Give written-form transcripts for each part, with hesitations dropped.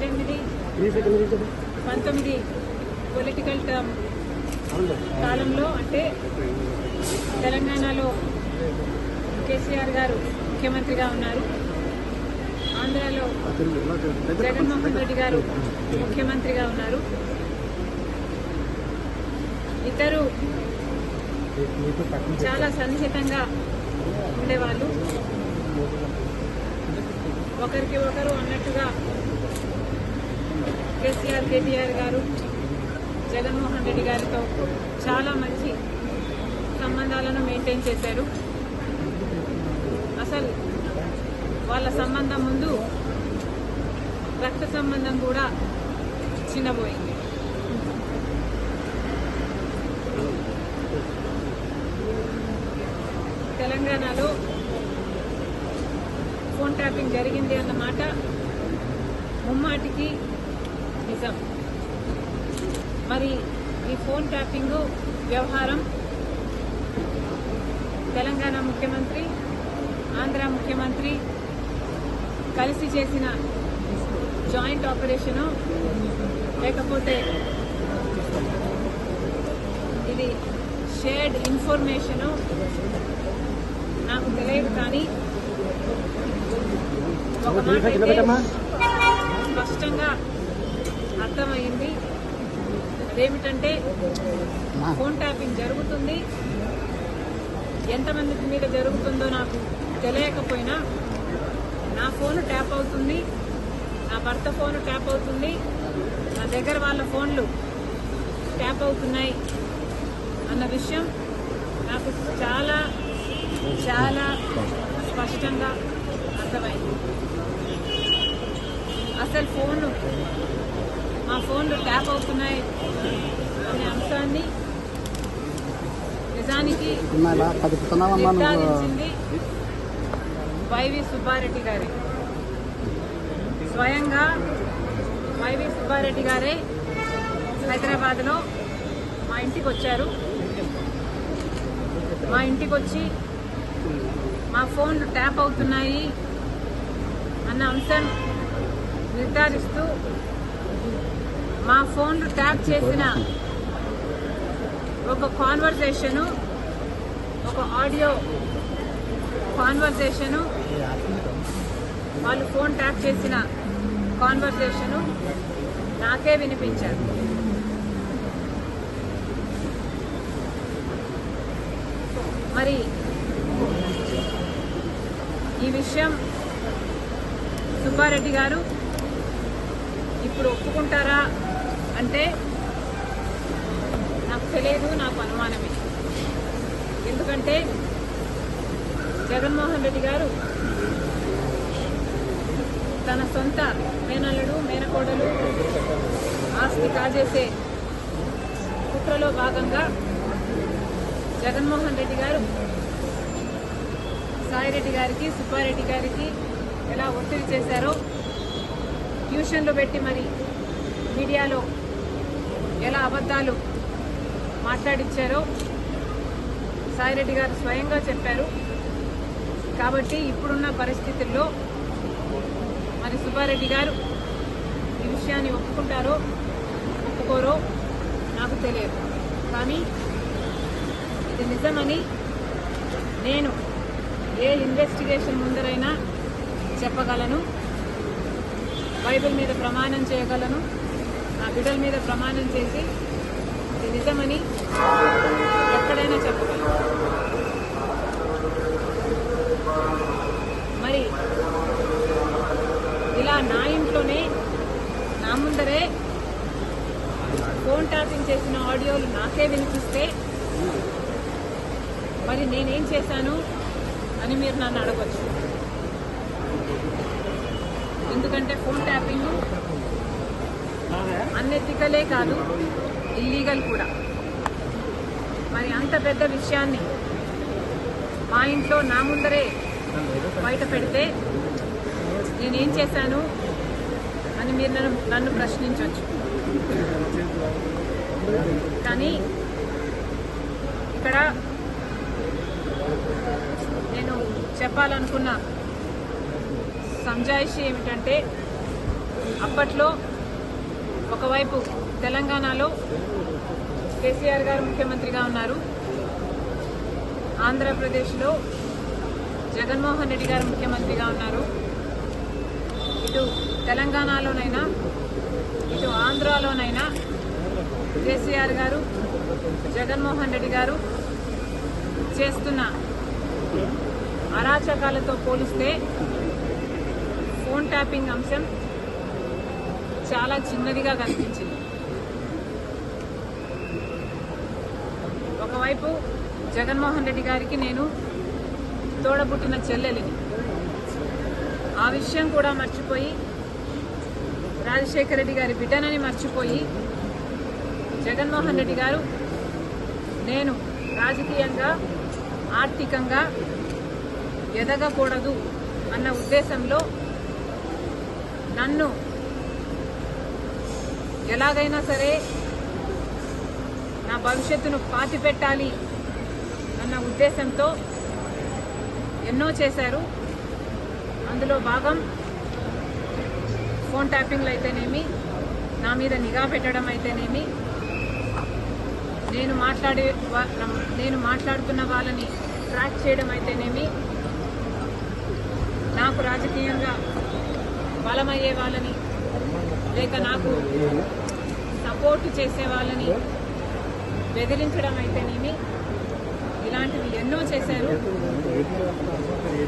18-19 political term కాలంలో అంటే తెలంగాణలో కేసీఆర్ గారు ముఖ్యమంత్రిగా ఉన్నారు, ఆంధ్రాలో జగన్మోహన్ రెడ్డి గారు ముఖ్యమంత్రిగా ఉన్నారు. ఇద్దరు చాలా సన్నిహితంగా ఉండేవాళ్ళు, ఒకరికి ఒకరు అన్నట్టుగా కేసీఆర్ కేటీఆర్ గారు జగన్మోహన్ రెడ్డి గారితో చాలా మంచి సంబంధాలను మెయింటైన్ చేశారు. అసలు వాళ్ళ సంబంధం ముందు రక్త సంబంధం కూడా చిన్నబోయింది. తెలంగాణలో ఫోన్ ట్యాపింగ్ జరిగింది అన్నమాట ముమ్మాటికి నిజం. మరి ఈ ఫోన్ ట్యాపింగ్ వ్యవహారం తెలంగాణ ముఖ్యమంత్రి, ఆంధ్ర ముఖ్యమంత్రి కలిసి చేసిన జాయింట్ ఆపరేషను లేకపోతే ఇది షేర్డ్ ఇన్ఫర్మేషను నాకు తెలియదు, కానీ ఒక మాట అయితే స్పష్టంగా అర్థమైంది. అదేమిటంటే ఫోన్ ట్యాపింగ్ జరుగుతుంది, ఎంతమంది మీద జరుగుతుందో నాకు తెలియకపోయినా నా ఫోన్ ట్యాప్ అవుతుంది, నా భర్త ఫోన్ ట్యాప్ అవుతుంది, నా దగ్గర వాళ్ళ ఫోన్లు ట్యాప్ అవుతున్నాయి అన్న విషయం నాకు చాలా చాలా స్పష్టంగా అర్థమైంది. అసలు మా ఫోన్లు ట్యాప్ అవుతున్నాయి అనే అంశాన్ని నిజానికి నిర్ధారించింది వైవి సుబ్బారెడ్డి గారే. స్వయంగా వైవి సుబ్బారెడ్డి గారే హైదరాబాద్లో మా ఇంటికి వచ్చారు. మా ఇంటికి వచ్చి మా ఫోన్లు ట్యాప్ అవుతున్నాయి అన్న అంశం నిర్ధారిస్తూ మా ఫోన్లు ట్యాప్ చేసిన ఒక కాన్వర్సేషను, ఒక ఆడియో కాన్వర్సేషను, వాళ్ళు ఫోన్ ట్యాప్ చేసిన కాన్వర్సేషను నాకే వినిపించారు. మరి ఈ విషయం సుబ్బారెడ్డి గారు ఇప్పుడు ఒప్పుకుంటారా అంటే నాకు తెలియదు, నాకు అనుమానమే. ఎందుకంటే జగన్మోహన్ రెడ్డి గారు తన సొంత మేనల్లుడు మేనకోడలు ఆస్తి కాజేసే కుట్రలో భాగంగా జగన్మోహన్ రెడ్డి గారు సాయిరెడ్డి గారికి, సుబ్బారెడ్డి గారికి ఎలా ఒత్తిడి చేశారో, ట్యూషన్లు పెట్టి మరి మీడియాలో ఎలా అబద్ధాలు మాట్లాడించారో సాయిరెడ్డి గారు స్వయంగా చెప్పారు. కాబట్టి ఇప్పుడున్న పరిస్థితుల్లో మరి సుబ్బారెడ్డి గారు ఈ విషయాన్ని ఒప్పుకుంటారో ఒప్పుకోరో నాకు తెలియదు, కానీ ఇది నిజమని నేను ఏ ఇన్వెస్టిగేషన్ ముందరైనా చెప్పగలను, బైబిల్ మీద ప్రమాణం చేయగలను, నా బిడ్డల మీద ప్రమాణం చేసి ఇది నిజమని ఎక్కడైనా చెప్పగలను. మరి ఇలా నా ఇంట్లోనే నా ముందరే ఫోన్ ట్యాపింగ్ చేసిన ఆడియోలు నాకే వినిపిస్తే మరి నేనేం చేశాను అని మీరు నన్ను అడగచ్చు. ఎందుకంటే ఫోన్ ట్యాపింగ్ అన్ఎథికలే కాదు, ఇల్లీగల్ కూడా. మరి అంత పెద్ద విషయాన్ని మా ఇంట్లో నా ముందరే బయట పెడితే నేనేం చేశాను అని మీరు నన్ను ప్రశ్నించవచ్చు. కానీ ఇక్కడ నేను చెప్పాలనుకున్న సంజాయిషి ఏమిటంటే అప్పట్లో ఒకవైపు తెలంగాణలో కేసీఆర్ గారు ముఖ్యమంత్రిగా ఉన్నారు, ఆంధ్రప్రదేశ్లో జగన్మోహన్ రెడ్డి గారు ముఖ్యమంత్రిగా ఉన్నారు. ఇటు తెలంగాణలోనైనా ఇటు ఆంధ్రాలోనైనా కేసీఆర్ గారు జగన్మోహన్ రెడ్డి గారు చేస్తున్న అరాచకాలతో పోలిస్తే ఫోన్ ట్యాపింగ్ అంశం చాలా చిన్నదిగా కనిపించింది. ఒకవైపు జగన్మోహన్ రెడ్డి గారికి నేను తోడబుట్టిన చెల్లెలిని, ఆ విషయం కూడా మర్చిపోయి రాజశేఖర రెడ్డి గారి బిడ్డనని మర్చిపోయి జగన్మోహన్ రెడ్డి గారు నేను రాజకీయంగా ఆర్థికంగా ఎదగకూడదు అన్న ఉద్దేశంలో నన్ను ఎలాగైనా సరే నా భవిష్యత్తును పాతిపెట్టాలి అన్న ఉద్దేశంతో ఎన్నో చేశారు. అందులో భాగం ఫోన్ ట్యాపింగ్లు అయితేనేమి, నా మీద నిఘా పెట్టడం అయితేనేమి, నేను మాట్లాడుతున్న వాళ్ళని ట్రాక్ చేయడం అయితేనేమి, నాకు రాజకీయంగా బలమయ్యే వాళ్ళని లేక నాకు సపోర్టు చేసే వాళ్ళని బెదిరించడం అయితేనేమి, ఇలాంటివి ఎన్నో చేశారు.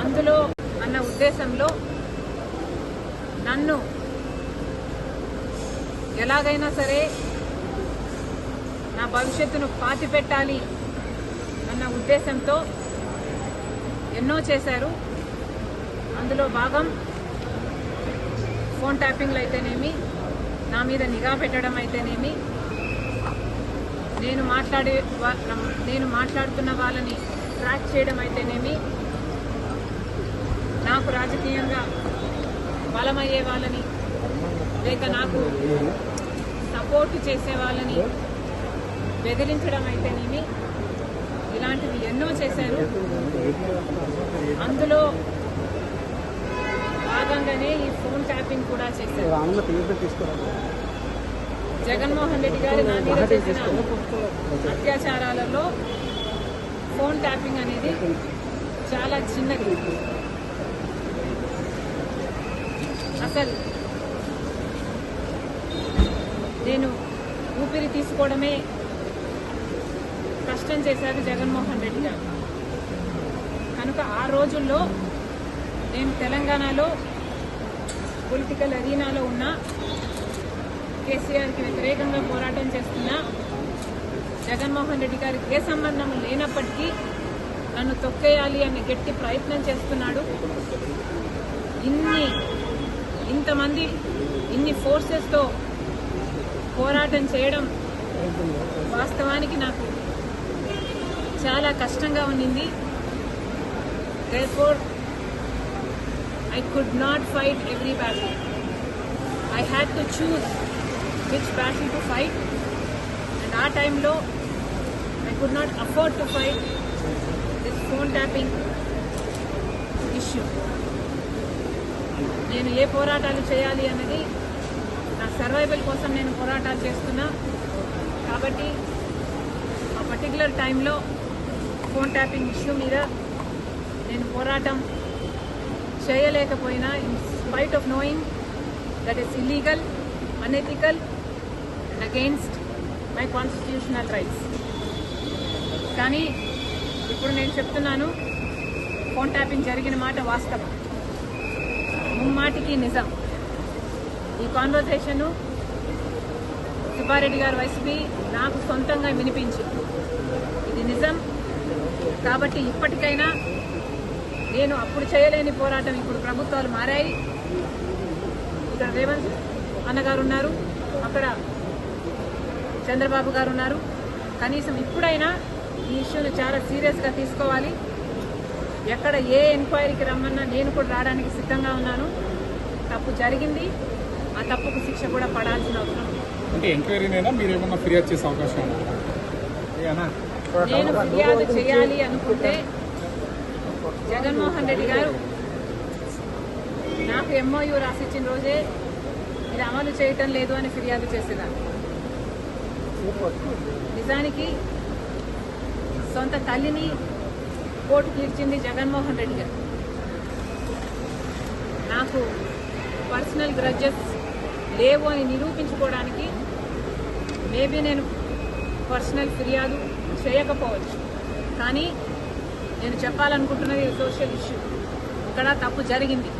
అందులో అన్న ఉద్దేశంలో నన్ను ఎలాగైనా సరే నా భవిష్యత్తును పాతిపెట్టాలి అన్న ఉద్దేశంతో ఎన్నో చేశారు. అందులో భాగం ఫోన్ ట్యాపింగ్లు అయితేనేమి, నా మీద నిఘా పెట్టడం అయితేనేమి, నేను మాట్లాడుతున్న వాళ్ళని ట్రాక్ చేయడం అయితేనేమి, నాకు రాజకీయంగా బలమయ్యే వాళ్ళని లేక నాకు సపోర్టు చేసే వాళ్ళని బెదిరించడం అయితేనేమి, ఇలాంటివి ఎన్నో చేశారు. అందులో భాగంగానే ఈ ఫోన్ ట్యాపింగ్ కూడా చేశారు. జగన్మోహన్ రెడ్డి గారు నా మీద చేసిన అత్యాచారాలలో ఫోన్ ట్యాపింగ్ అనేది చాలా చిన్నది. అసలు నేను ఊపిరి తీసుకోవడమే కష్టం చేశారు జగన్మోహన్ రెడ్డి గారు. కనుక ఆ రోజుల్లో నేను తెలంగాణలో పొలిటికల్ అరీనాలో ఉన్న కేసీఆర్కి వ్యతిరేకంగా పోరాటం చేస్తున్న జగన్మోహన్ రెడ్డి గారికి ఏ సంబంధం లేనప్పటికీ నన్ను తొక్కేయాలి అనే గట్టి ప్రయత్నం చేస్తున్నాడు. ఇంతమంది ఇన్ని ఫోర్సెస్తో పోరాటం చేయడం వాస్తవానికి నాకు చాలా కష్టంగా ఉన్నింది. Therefore, I could not fight every battle. I had to choose which battle to fight, and ఆ టైంలో I could not afford to fight this phone tapping issue. నేను ఏ పోరాటాలు చేయాలి అన్నది నా సర్వైవల్ కోసం నేను పోరాటాలు చేస్తున్నా. కాబట్టి ఆ పర్టికులర్ టైంలో ఫోన్ ట్యాపింగ్ ఇష్యూ మీద నేను పోరాటం చేయలేకపోయినా, in spite of knowing that is illegal, unethical and against my constitutional rights. కానీ ఇప్పుడు నేను చెప్తున్నాను, ఫోన్ ట్యాపింగ్ జరిగిన మాట వాస్తవం, ముమ్మాటికి నిజం. ఈ కాన్వర్సేషను సుబ్బారెడ్డి గారు వైసీపీ నాకు సొంతంగా వినిపించింది. ఇది నిజం. కాబట్టి ఇప్పటికైనా నేను అప్పుడు చేయలేని పోరాటం, ఇప్పుడు ప్రభుత్వాలు మారాయి, ఇక్కడ రేవంత్ అన్నగారు ఉన్నారు, అక్కడ చంద్రబాబు గారు ఉన్నారు. కనీసం ఇప్పుడైనా ఈ ఇష్యూని చాలా సీరియస్గా తీసుకోవాలి. ఎక్కడ ఏ ఎంక్వైరీకి రమ్మన్నా నేను కూడా రావడానికి సిద్ధంగా ఉన్నాను. తప్పు జరిగింది, ఆ తప్పుకు శిక్ష కూడా పడాల్సిన అవసరం. అంటే ఎంక్వైరీనైనా మీరు ఏమన్నా ఫిర్యాదు చేసే అవకాశం ఉందా? నేను ఫిర్యాదు చేయాలి అనుకుంటే జగన్మోహన్ రెడ్డి గారు నాకు MOU రాసిచ్చిన రోజే ఇది అమలు చేయటం లేదు అని ఫిర్యాదు చేసేదాన్ని. నిజానికి సొంత తల్లిని కోర్టుకు ఇచ్చింది జగన్మోహన్ రెడ్డి గారు. నాకు పర్సనల్ గ్రడ్జెస్ లేవు అని నిరూపించుకోవడానికి మేబీ నేను పర్సనల్ ఫిర్యాదు చేయకపోవచ్చు, కానీ నేను చెప్పాలనుకుంటున్నది సోషల్ ఇష్యూ. ఇక్కడ తప్పు జరిగింది.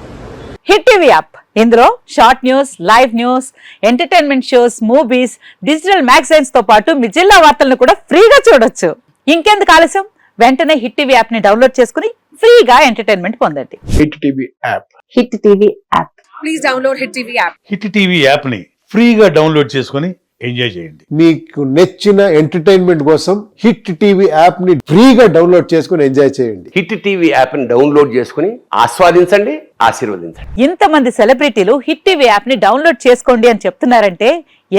హిట్ టీవీ యాప్, ఇందులో short news, live news, entertainment shows, movies, digital magazines తో పాటు మీ జిల్లా వార్తలను కూడా ఫ్రీగా చూడొచ్చు. ఇంకెందుకు ఆలస్యం, వెంటనే హిట్ టీవీ యాప్ ని డౌన్లోడ్ చేసుకుని ఫ్రీగా ఎంటర్టైన్మెంట్ పొందండి. Hit TV app. Hit TV app. Please download hit TV app. Hit TV app ని ఫ్రీగా డౌన్లోడ్ చేసుకుని ఎంజాయ్ చేయండి. మీకు నచ్చిన ఎంటర్టైన్మెంట్ కోసం హిట్ టీవీ యాప్ ని ఫ్రీగా డౌన్లోడ్ చేసుకుని ఎంజాయ్ చేయండి. హిట్ టీవీ యాప్ ని డౌన్లోడ్ చేసుకుని ఆస్వాదించండి, ఆశీర్వదించండి. ఇంతమంది సెలబ్రిటీలు హిట్ టీవీ యాప్ ని డౌన్లోడ్ చేసుకోండి అని చెప్తున్నారంటే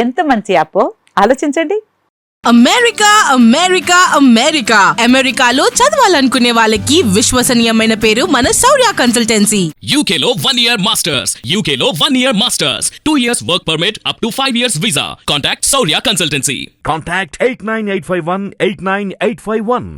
ఎంత మంచి యాప్ ఆలోచించండి. అమెరికా అమెరికా అమెరికా అమెరికాలో చదవాలనుకునే వాళ్ళకి విశ్వసనీయమైన పేరు మన శౌర్య కన్సల్టెన్సీ. UK లో 1 year masters. UK లో 1 year masters. 2 years work permit up to 5 years visa. Contact Saurya Consultancy. Contact 89851 89851.